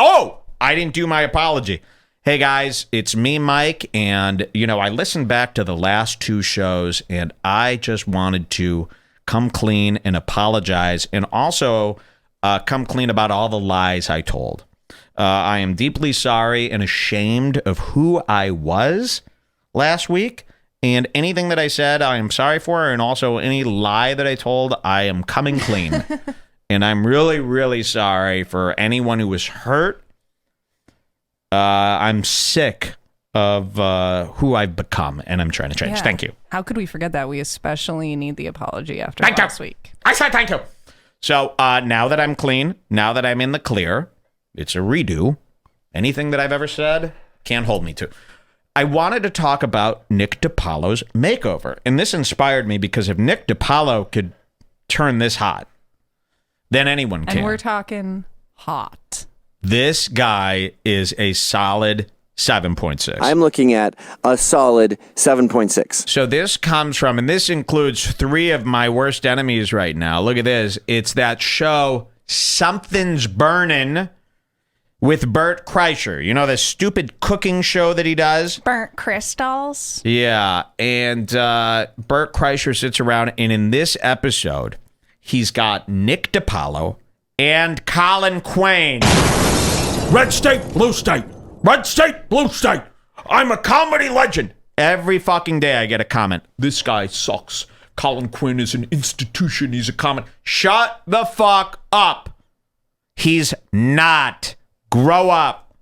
Oh, I didn't do my apology. Hey, guys, it's me, Mike, and, I listened back to the last 2 shows, and I just wanted to come clean and apologize, and also come clean about all the lies I told. I am deeply sorry and ashamed of who I was last week, and anything that I said, I am sorry for, and also any lie that I told, I am coming clean. And I'm really, really sorry for anyone who was hurt. I'm sick of who I've become, and I'm trying to change. Yeah. Thank you. How could we forget that? We especially need the apology after last week. I said thank you. So now that I'm clean, now that I'm in the clear, it's a redo. Anything that I've ever said can't hold me to. I wanted to talk about Nick DiPaolo's makeover, and this inspired me because if Nick DiPaolo could turn this hot, then anyone can. And we're talking hot. This guy is a solid 7.6. I'm looking at a solid 7.6. So this comes from, and this includes 3 of my worst enemies right now. Look at this. It's that show, Something's Burning, with Bert Kreischer. You know, the stupid cooking show that he does? Burnt crystals? Yeah. And Bert Kreischer sits around, and in this episode, he's got Nick DiPaolo and Colin Quinn. Red state, blue state. Red state, blue state. I'm a comedy legend. Every fucking day I get a comment. This guy sucks. Colin Quinn is an institution. He's a comic. Shut the fuck up. He's not. Grow up.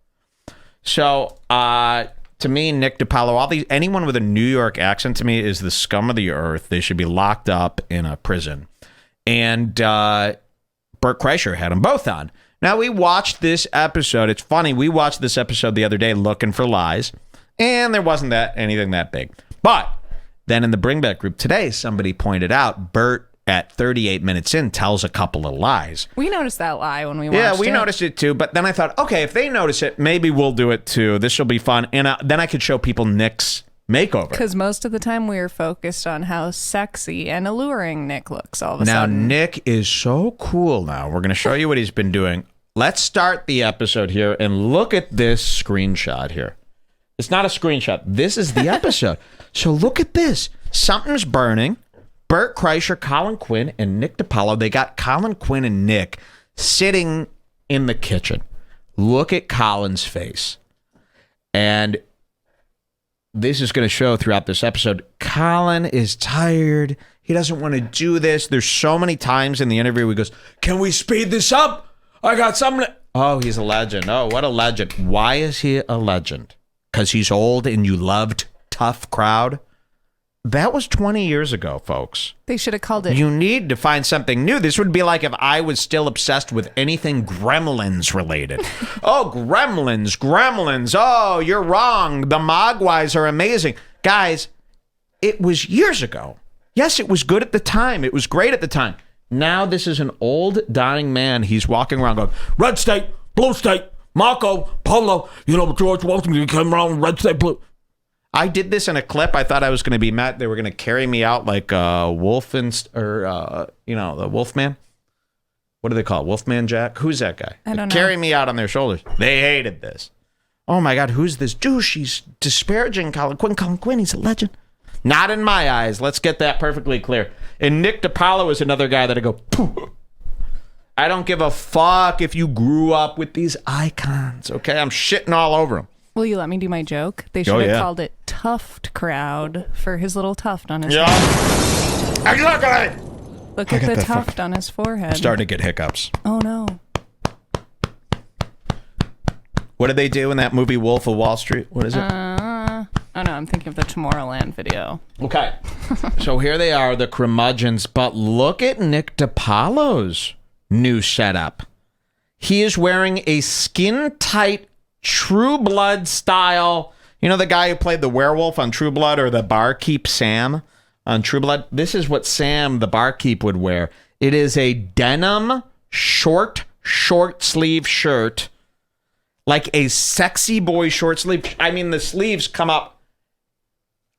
So, to me, Nick DiPaolo, anyone with a New York accent to me is the scum of the earth. They should be locked up in a prison. And Bert Kreischer had them both on. Now, we watched this episode. It's funny. We watched this episode the other day looking for lies, and there wasn't anything that big. But then in the Bring Back group today, somebody pointed out Bert, at 38 minutes in, tells a couple of lies. We noticed that lie when we watched it. Yeah, we noticed it too. But then I thought, okay, if they notice it, maybe we'll do it too. This will be fun. And then I could show people Nick's makeover. Because most of the time we were focused on how sexy and alluring Nick looks all of a now, sudden. Nick is so cool now. We're going to show you what he's been doing. Let's start the episode here and look at this screenshot here. It's not a screenshot. This is the episode. So look at this. Something's burning. Bert Kreischer, Colin Quinn, and Nick DiPaolo. They got Colin Quinn and Nick sitting in the kitchen. Look at Colin's face. And this is going to show throughout this episode. Colin is tired. He doesn't want to do this. There's so many times in the interview where he goes, can we speed this up? I got something. Oh, he's a legend. Oh, what a legend. Why is he a legend? Because he's old and you loved tough crowd? That was 20 years ago, folks. They should have called it. You need to find something new. This would be like if I was still obsessed with anything Gremlins related. Oh, Gremlins. Oh, you're wrong. The Mogwais are amazing. Guys, it was years ago. Yes, it was good at the time. It was great at the time. Now this is an old, dying man. He's walking around going, red state, blue state, Marco, Paolo. George Washington came around, red state, blue. I did this in a clip. I thought I was going to be met. They were going to carry me out like Wolf the Wolfman. What do they call it? Wolfman Jack? Who's that guy? I don't know. Carry me out on their shoulders. They hated this. Oh my God, who's this douche? He's disparaging Colin Quinn. Colin Quinn, he's a legend. Not in my eyes. Let's get that perfectly clear. And Nick DiPaolo is another guy that I go, pooh. I don't give a fuck if you grew up with these icons, okay? I'm shitting all over them. Will you let me do my joke? They should have called it Tuft Crowd for his little tuft on his head. Exactly. Look at the tuft on his forehead. I'm starting to get hiccups. Oh, no. What did they do in that movie Wolf of Wall Street? What is it? Oh, no, I'm thinking of the Tomorrowland video. Okay. So here they are, the curmudgeons. But look at Nick DiPaolo's new setup. He is wearing a skin-tight True Blood style. You know the guy who played the werewolf on True Blood, or the barkeep Sam on True Blood? This is what Sam, the barkeep, would wear. It is a denim short sleeve shirt. Like a sexy boy short sleeve. I mean, the sleeves come up.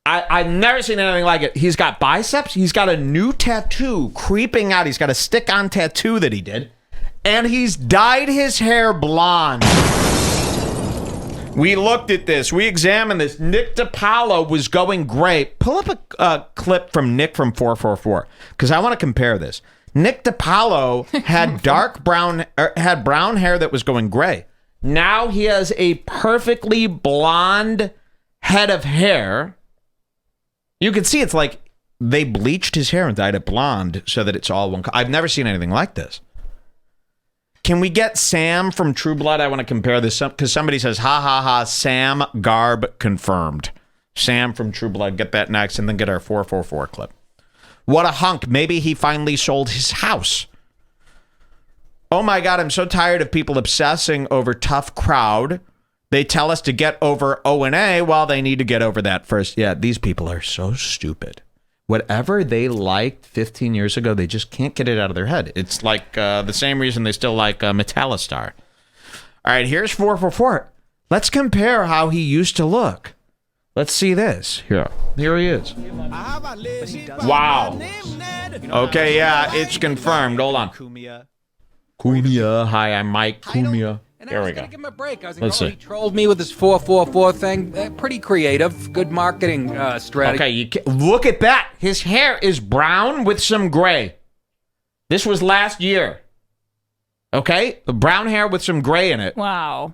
I've never seen anything like it. He's got biceps. He's got a new tattoo creeping out. He's got a stick-on tattoo that he did. And he's dyed his hair blonde. We looked at this. We examined this. Nick DiPaolo was going great. Pull up a clip from Nick from 444 because I want to compare this. Nick DiPaolo had had brown hair that was going gray. Now he has a perfectly blonde head of hair. You can see it's like they bleached his hair and dyed it blonde so that it's all one color. I've never seen anything like this. Can we get Sam from True Blood? I want to compare this because somebody says, ha, ha, ha, Sam Garb confirmed. Sam from True Blood, get that next, and then get our 444 clip. What a hunk. Maybe he finally sold his house. Oh my God, I'm so tired of people obsessing over tough crowd. They tell us to get over O&A while they need to get over that first. Yeah, these people are so stupid. Whatever they liked 15 years ago, they just can't get it out of their head. It's like the same reason they still like Metallistar. All right, here's 444. Let's compare how he used to look. Let's see this. Here he is. Wow. Okay, yeah, it's confirmed. Hold on. Cumia. Hi, I'm Mike Cumia. There we go. Give him a break. I was Let's see. He trolled me with his 444 thing. Pretty creative. Good marketing strategy. Okay, look at that. His hair is brown with some gray. This was last year. Okay? Brown hair with some gray in it. Wow.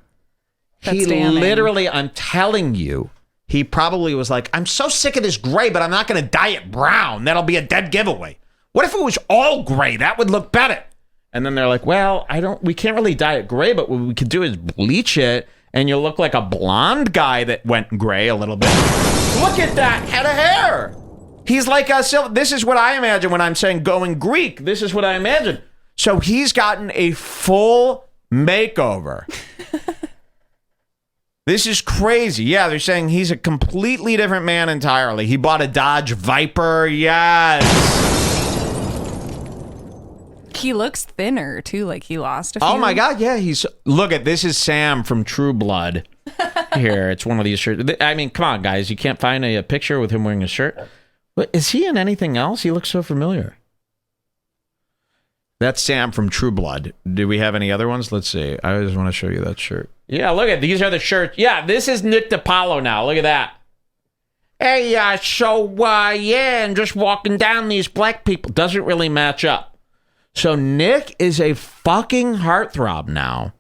He damning. literally, I'm telling you, he probably was like, I'm so sick of this gray, but I'm not going to dye it brown. That'll be a dead giveaway. What if it was all gray? That would look better. And then they're like, well, we can't really dye it gray, but what we could do is bleach it, and you'll look like a blonde guy that went gray a little bit. Look at that head of hair. He's like a silver. This is what I imagine when I'm saying going Greek. This is what I imagine. So he's gotten a full makeover. This is crazy. Yeah, they're saying he's a completely different man entirely. He bought a Dodge Viper. Yes. He looks thinner, too, like he lost a few. Oh, my God, yeah. Look at this is Sam from True Blood. Here, it's one of these shirts. I mean, come on, guys. You can't find a picture with him wearing a shirt. But is he in anything else? He looks so familiar. That's Sam from True Blood. Do we have any other ones? Let's see. I just want to show you that shirt. Yeah, look at these are the shirts. Yeah, this is Nick DiPaolo now. Look at that. Hey, yeah, and just walking down these black people. Doesn't really match up. So Nick is a fucking heartthrob now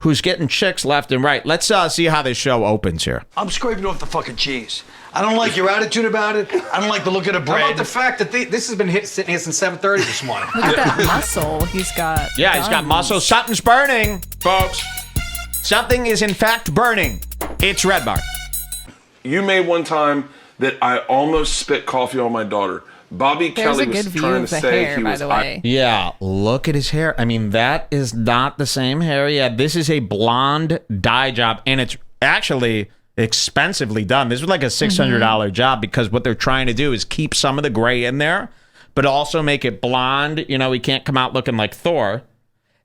who's getting chicks left and right. Let's see how this show opens here. I'm scraping off the fucking cheese. I don't like your attitude about it. I don't like the look of the bread. How about the fact that this has been sitting here since 7:30 this morning? Look at that muscle he's got. Yeah, he's got muscle. Something's burning, folks. Something is in fact burning. It's Redbar. You made one time that I almost spit coffee on my daughter. Bobby There's Kelly a good was view trying of to the say hair, he by was the way. Yeah, look at his hair. I mean, that is not the same hair. Yeah, this is a blonde dye job, and it's actually expensively done. This was like a $600 job because what they're trying to do is keep some of the gray in there, but also make it blonde. You know, he can't come out looking like Thor.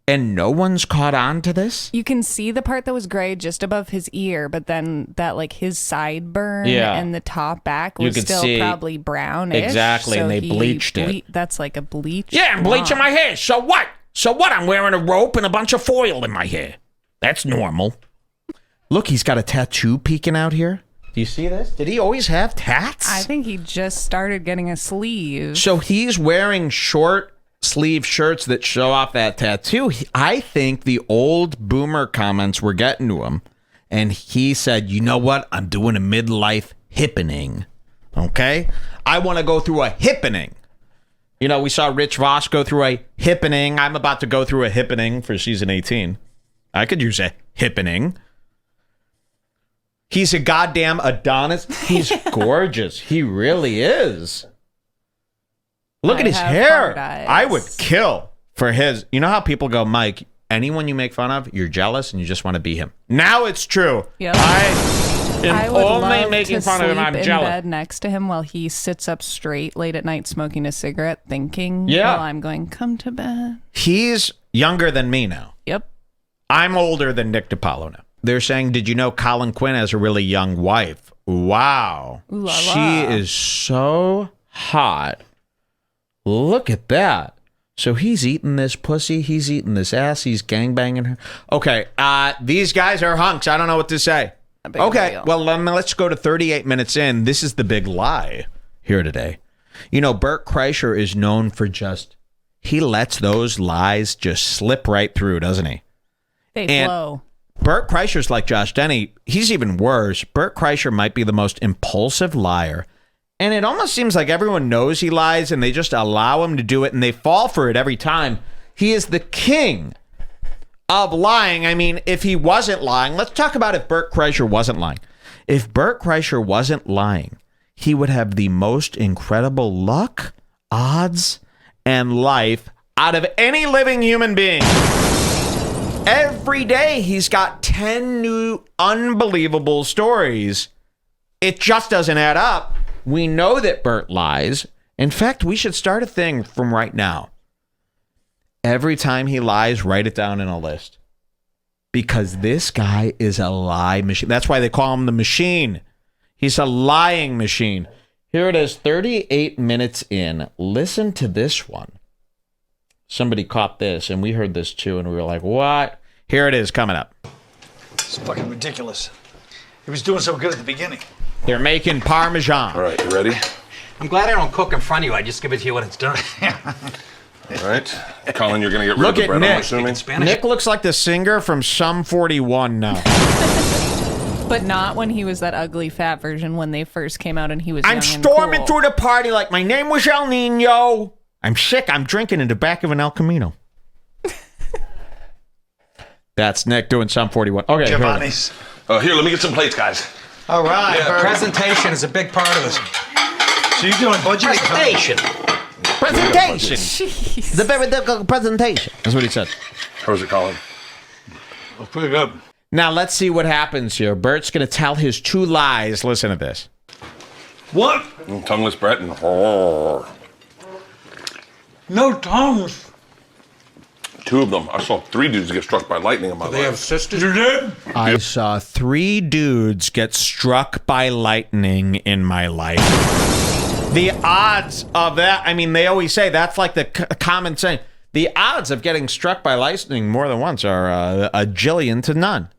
And no one's caught on to this? You can see the part that was gray just above his ear, but then that like his sideburn and the top back was still probably brownish. Exactly, so and they bleached it. That's like a bleach. Yeah, I'm bleaching my hair. So what? So what? I'm wearing a rope and a bunch of foil in my hair. That's normal. Look, he's got a tattoo peeking out here. Do you see this? Did he always have tats? I think he just started getting a sleeve. So he's wearing short sleeve shirts that show off that tattoo. I think the old boomer comments were getting to him, and he said, you know what? I'm doing a midlife hippening. Okay? I want to go through a hippening. You know, we saw Rich Voss go through a hippening. I'm about to go through a hippening for season 18. I could use a hippening. He's a goddamn Adonis. He's gorgeous. He really is. Look at his hair. I would kill for his. You know how people go, Mike, anyone you make fun of, you're jealous and you just want to be him. Now it's true. Yep. I would only love making to fun of him. I'm sleep in jealous. bed next to him while he sits up straight late at night smoking a cigarette, thinking while I'm going, come to bed. He's younger than me now. Yep. I'm older than Nick DiPaolo now. They're saying, did you know Colin Quinn has a really young wife? Wow. Ooh la la. She is so hot. Look at that. So he's eating this pussy. He's eating this ass. He's gangbanging her. Okay, these guys are hunks. I don't know what to say. that big of a Okay, deal. well, let's go to 38 minutes in. This is the big lie here today. You know, Bert Kreischer is known for he lets those lies just slip right through, doesn't he? They and flow. Bert Kreischer's like Josh Denny. He's even worse. Bert Kreischer might be the most impulsive liar. And it almost seems like everyone knows he lies and they just allow him to do it and they fall for it every time. He is the king of lying. I mean, if he wasn't lying, let's talk about if Bert Kreischer wasn't lying. If Bert Kreischer wasn't lying, he would have the most incredible luck, odds, and life out of any living human being. Every day he's got 10 new unbelievable stories. It just doesn't add up. We know that Bert lies. In fact, we should start a thing from right now. Every time he lies, write it down in a list. Because this guy is a lie machine. That's why they call him the machine. He's a lying machine. Here it is, 38 minutes in. Listen to this one. Somebody caught this, and we heard this too, and we were like, what? Here it is, coming up. It's fucking ridiculous. He was doing so good at the beginning. They're making Parmesan. All right, you ready? I'm glad I don't cook in front of you. I just give it to you when it's done. All right. Colin, you're going to get rid Look of the at bread, Nick. I'm assuming? Spanish. Nick looks like the singer from Sum 41 now. But not when he was that ugly fat version when they first came out and he was I'm young and storming cool. through the party like my name was El Nino. I'm sick. I'm drinking in the back of an El Camino. That's Nick doing Sum 41. Okay. here we go. Giovanni's. Here, let me get some plates, guys. All right. Yeah, Bert. presentation is a big part of this. So you're doing budget? Presentation. Presentation. The very difficult presentation. That's what he said. How was it, Colin? That's pretty good. Now let's see what happens here. Bert's going to tell his 2 lies. Listen to this. What? Tongueless Brett and... No tongues. 2 of them. I saw 3 dudes get struck by lightning in my They have life. sisters. You did? I saw 3 dudes get struck by lightning in my life. The odds of that, I mean, they always say that's like the common saying. The odds of getting struck by lightning more than once are a jillion to none.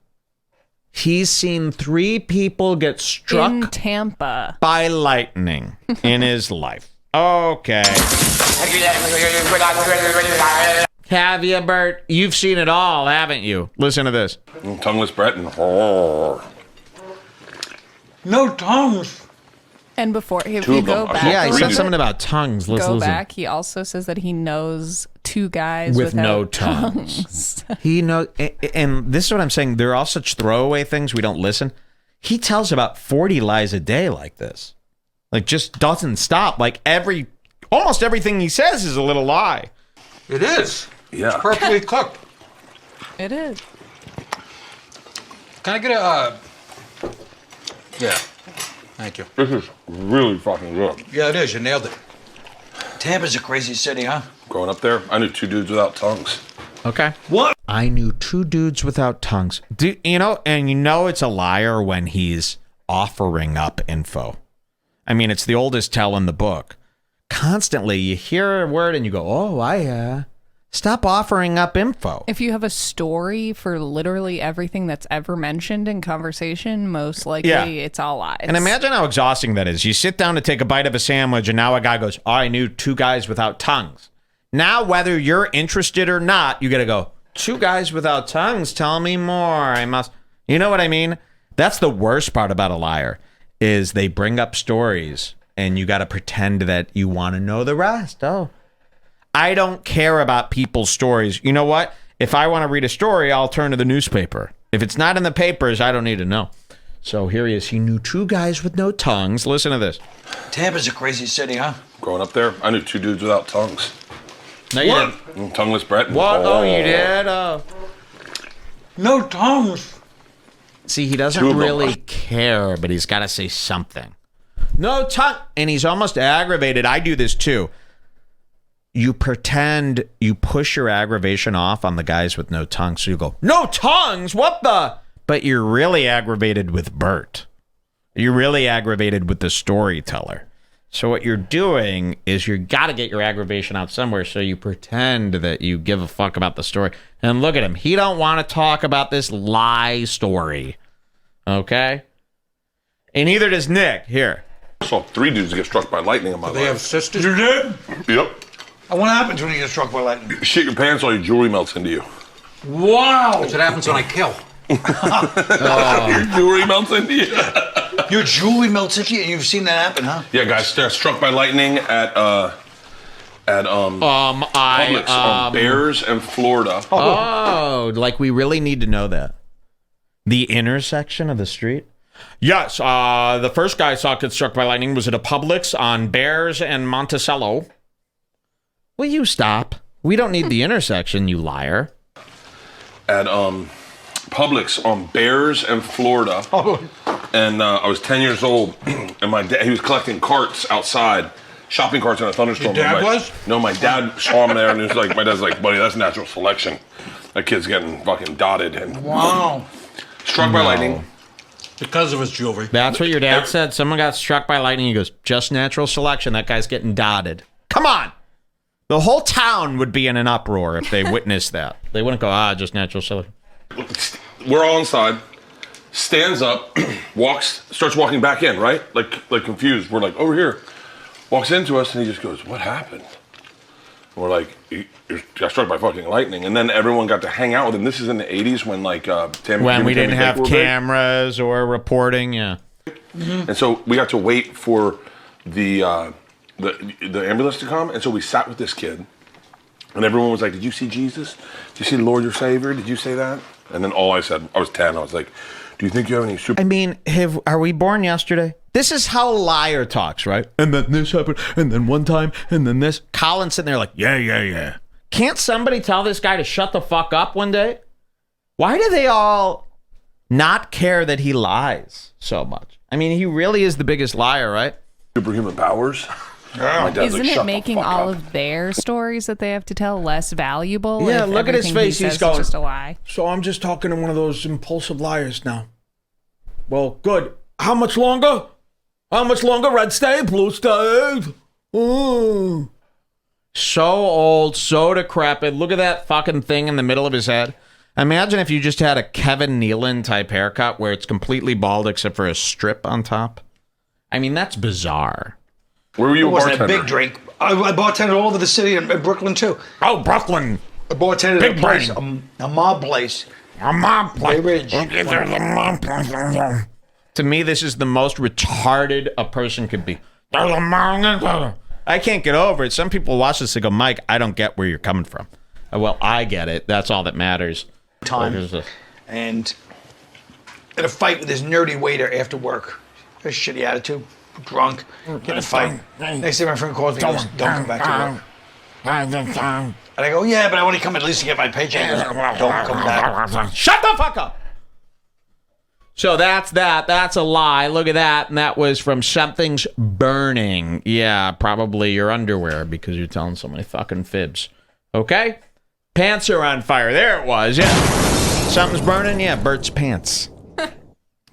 He's seen 3 people get in struck Tampa. by lightning in his life. Okay. Have you, Bert? You've seen it all, haven't you? Listen to this. Tongueless Brett and... No tongues. And before, if 2 you of go them. back, Yeah, he a said little something bit, about tongues. Let's go listen. back. He also says that he knows 2 guys With no without tongues. He knows, and this is what I'm saying. They're all such throwaway things. We don't listen. He tells about 40 lies a day like this. Like, just doesn't stop. Like, almost everything he says is a little lie. It is. Yeah. It's perfectly cooked. It is. Can I get a... Yeah. Thank you. This is really fucking good. Yeah, it is. You nailed it. Tampa's a crazy city, huh? Growing up there, I knew 2 dudes without tongues. Okay. What? I knew 2 dudes without tongues. And you know it's a liar when he's offering up info. I mean, it's the oldest tell in the book. Constantly, you hear a word and you go, oh, stop offering up info. If you have a story for literally everything that's ever mentioned in conversation, most likely it's all lies. And imagine how exhausting that is. You sit down to take a bite of a sandwich, and now a guy goes, I knew 2 guys without tongues. Now, whether you're interested or not, you got to go, 2 guys without tongues, tell me more. I must. You know what I mean? That's the worst part about a liar, is they bring up stories, and you got to pretend that you want to know the rest. Oh, I don't care about people's stories. You know what? If I want to read a story, I'll turn to the newspaper. If it's not in the papers, I don't need to know. So here he is. He knew 2 guys with no tongues. Listen to this. Tampa's a crazy city, huh? Growing up there, I knew 2 dudes without tongues. No, you What? didn't. Tongueless Brett and... What? Oh, you did? Oh. No tongues. See, he doesn't 2 of them. really care, but he's got to say something. No tongue. And he's almost aggravated. I do this too. You pretend, you push your aggravation off on the guys with no tongues. So you go, no tongues? What the? But you're really aggravated with Bert. You're really aggravated with the storyteller. So what you're doing is you got to get your aggravation out somewhere. So you pretend that you give a fuck about the story. And look at him. He don't want to talk about this lie story. Okay? And neither does Nick. Here. I saw 3 dudes get struck by lightning in my life. They have sisters? You did? Yep. And what happens when you get struck by lightning? You shit your pants, all your jewelry melts into you. Wow. That's what happens when I kill. Your jewelry melts into you. Your jewelry melts into you, and you've seen that happen, huh? Yeah, guys, they're struck by lightning at Publix on Bears and Florida. Oh, like we really need to know that. The intersection of the street? Yes, the first guy I saw get struck by lightning was at a Publix on Bears and Monticello. Will you stop? We don't need the intersection, you liar. At Publix on Bears and Florida. And I was 10 years old, and my dad, he was collecting carts outside, shopping carts in a thunderstorm. Your dad was? No, my dad saw him there, and he was like, my dad's like, buddy, that's natural selection. That kid's getting fucking dotted. And Wow. struck by lightning. Because of his jewelry. That's what your dad said? Someone got struck by lightning. He goes, just natural selection. That guy's getting dotted. Come on. The whole town would be in an uproar if they witnessed that. They wouldn't go, just natural selection. We're all inside. Stands up, starts walking back in, right? Like confused. We're like, over here. Walks into us, and he just goes, what happened? And we're like, you got struck by fucking lightning. And then everyone got to hang out with him. This is in the 80s when when we didn't have cameras or reporting, yeah. Mm-hmm. And so we got to wait for the ambulance to come. And so we sat with this kid. And everyone was like, did you see Jesus? Did you see the Lord your Savior? Did you say that? And then all I said, I was 10. I was like, do you think you have any super... I mean, are we born yesterday? This is how a liar talks, right? And then this happened, and then one time, and then this. Colin's sitting there like, yeah. Can't somebody tell this guy to shut the fuck up one day? Why do they all not care that he lies so much? I mean, he really is the biggest liar, right? Superhuman powers? Yeah. Isn't it making all of their stories that they have to tell less valuable? Yeah, if look at his everything face. He He's says going, is just a lie. So I'm just talking to one of those impulsive liars now. Well, good. How much longer? How much longer? Red state, blue state. Ooh. So old, so decrepit. Look at that fucking thing in the middle of his head. Imagine if you just had a Kevin Nealon type haircut where it's completely bald except for a strip on top. I mean, that's bizarre. Where were you It a wasn't bartender? a big drink. I bartended all over the city in Brooklyn, too. Oh, Brooklyn. I bartended Big at a place, brain. a mob place. A mob Bay Ridge. To me, this is the most retarded a person could be. I can't get over it. Some people watch this and go, Mike, I don't get where you're coming from. Well, I get it. That's all that matters. And in a fight with this nerdy waiter after work. A shitty attitude. Drunk. Get in a fight. Next thing my friend calls me and goes, don't come back to work. And I go, yeah, but I want to come at least to get my paycheck. He goes, don't come back. Shut the fuck up. So that's that. That's a lie. Look at that. And that was from Something's Burning. Yeah, probably your underwear because you're telling so many fucking fibs. Okay? Pants are on fire. There it was. Yeah. Something's burning. Yeah, Bert's pants.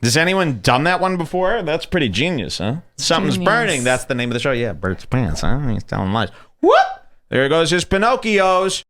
Has anyone done that one before? That's pretty genius, huh? Something's burning. That's the name of the show. Yeah, Bert's pants, huh? He's telling lies. Whoop! There goes his Pinocchios.